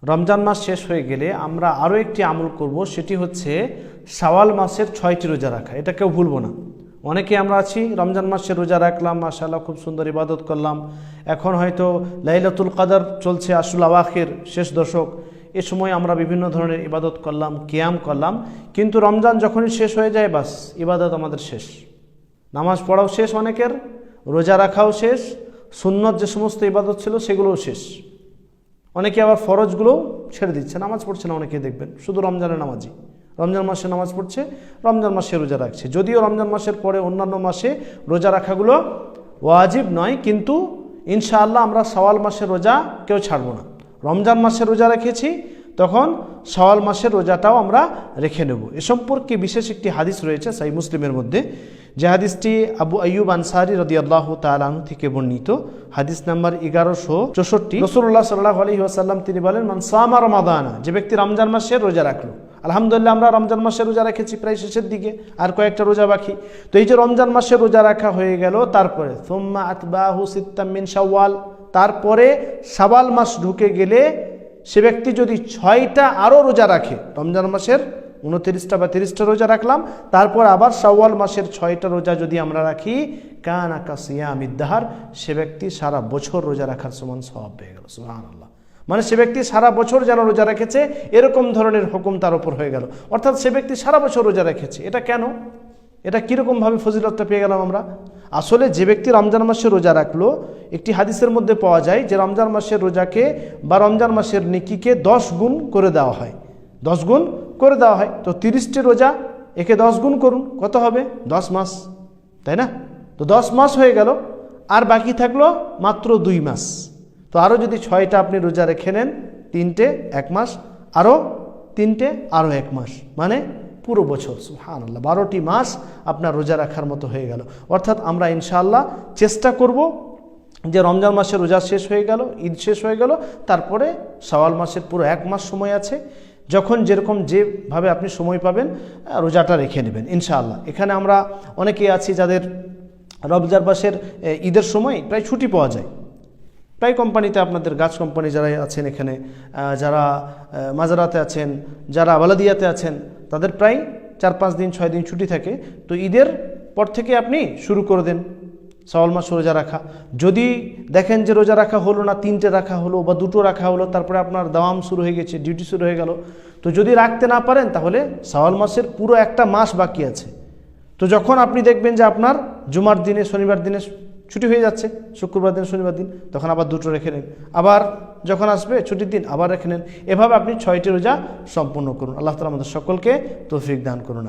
রমজান মাস শেষ হয়ে গেলে আমরা আরও একটি আমল করব, সেটি হচ্ছে শাওয়াল মাসের 6টি রোজা রাখা। এটা কেউ ভুলবো না। অনেকে আমরা আছি রমজান মাসে রোজা রাখলাম, মাশাআল্লাহ খুব সুন্দর ইবাদত করলাম, এখন হয়তো লাইলাতুল কদর চলছে, আশুল আওয়াখির শেষ দশক, এ সময় আমরা বিভিন্ন ধরনের ইবাদত করলাম, কিয়াম করলাম, কিন্তু রমজান যখনই শেষ হয়ে যায় বাস ইবাদত আমাদের শেষ। নামাজ পড়াও শেষ, অনেকের রোজা রাখাও শেষ, সুন্নত যে সমস্ত ইবাদত ছিল সেগুলোও শেষ। অনেকে আবার ফরজগুলোও ছেড়ে দিচ্ছে, নামাজ পড়ছে না, অনেকে দেখবেন শুধু রমজানের নামাজি, রমজান মাসে নামাজ পড়ছে, রমজান মাসে রোজা রাখছে। যদিও রমজান মাসের পরে অন্যান্য মাসে রোজা রাখাগুলো ওয়াজিব নয়, কিন্তু ইনশাআল্লাহ আমরা শাওয়াল মাসের রোজা কেউ ছাড়বো না। রমজান মাসে রোজা রেখেছি, তখন শাওয়াল মাসের রোজাটাও আমরা রেখে নেব। এ সম্পর্কে বিশেষ একটি হাদিস রয়েছে সহিহ মুসলিমের মধ্যে, যে হাদিসটি আবু আইয়ুব আনসারী রাদিয়াল্লাহু তাআলা আনহু থেকে বর্ণিত, হাদিস নাম্বার 1164। রাসূলুল্লাহ সাল্লাল্লাহু আলাইহি ওয়াসাল্লাম তিনি বলেন, মান সামা রমাদানা, যে ব্যক্তি রমজান মাসের রোজা রাখলো। আলহামদুলিল্লাহ আমরা রমজান মাসে রোজা রেখেছি প্রায় শেষের দিকে, আর কয়েকটা রোজা বাকি। তো এই যে রমজান মাসে রোজা রাখা হয়ে গেল, তারপরে সুম্মা আতবাহু সিত্তাম মিন শাওয়াল, তারপরে শাওয়াল মাস ঢুকে গেলে সে ব্যক্তি যদি 6টা আরও রোজা রাখে, রমজান মাসের 29টা বা 30টা রোজা রাখলাম, তারপর আবার শাওয়াল মাসের 6টা রোজা যদি আমরা রাখি, কানা কা সিয়ামিদ দাহর, সে ব্যক্তি সারা বছর রোজা রাখার সমান সওয়াব পেয়ে গেল। সুবহানাল্লাহ। মানে সে ব্যক্তি সারা বছর যেন রোজা রেখেছে এরকম ধরনের হুকুম তার উপর হয়ে গেল, অর্থাৎ সে ব্যক্তি সারা বছর রোজা রেখেছে। এটা কেন? এটা কীরকমভাবে ফজিলতটা পেয়ে গেলাম আমরা? আসলে যে ব্যক্তি রমজান মাসে রোজা রাখলো, একটি হাদিসের মধ্যে পাওয়া যায় যে রমজান মাসের রোজাকে বা রমজান মাসের নেকিকে 10 গুণ করে দেওয়া হয়, 10 গুণ করে দেওয়া হয়। তো 30টি রোজা, একে 10 গুণ করুন, কত হবে? 10 মাস, তাই না? তো 10 মাস হয়ে গেল, আর বাকি থাকলো মাত্র 2 মাস। তো আরও যদি 6টা আপনি রোজা রেখে নেন, 3টে 1 মাস, আরও 3টে আরও 1 মাস, মানে পুরো বছর। সুবহানাল্লাহ, 12টি মাস আপনার রোজা রাখার মতো হয়ে গেল। অর্থাৎ আমরা ইনশাআল্লাহ চেষ্টা করব যে রমজান মাসের রোজা শেষ হয়ে গেল, ঈদ শেষ হয়ে গেল, তারপরে শাওয়াল মাসের পুরো 1 মাস সময় আছে, যখন যেরকম যেভাবে আপনি সময় পাবেন রোজাটা রেখে নেবেন ইনশাআল্লাহ। এখানে আমরা অনেকেই আছি যাদের রমজান মাসের ঈদের সময় প্রায় ছুটি পাওয়া যায়, প্রায় কোম্পানিতে, আপনাদের গাছ কোম্পানি যারা আছেন এখানে, যারা মাজারাতে আছেন, যারা বালাদিয়াতে আছেন, তাদের প্রায় 4-5 দিন 6 দিন ছুটি থাকে। তো ঈদের পর থেকে আপনি শুরু করে দেন শাওয়াল মাস রোজা রাখা। যদি দেখেন যে রোজা রাখা হলো না, 3টে রাখা হলো বা 2টো রাখা হলো, তারপরে আপনার দাওয়াম শুরু হয়ে গেছে, ডিউটি শুরু হয়ে গেল, তো যদি রাখতে না পারেন তাহলে শাওয়াল মাসের পুরো 1টা মাস বাকি আছে। তো যখন আপনি দেখবেন যে আপনার জুমার দিনে, শনিবার দিনে ছুটি হয়ে যাচ্ছে, শুক্রবার দিন, শনিবার দিন, তখন আবার 2টো রেখে নেন, আবার যখন আসবে ছুটির দিন আবার রেখে নেন। এভাবে আপনি 6টি রোজা সম্পূর্ণ করুন। আল্লাহ তাআলা আমাদের সকলকে তৌফিক দান করুন।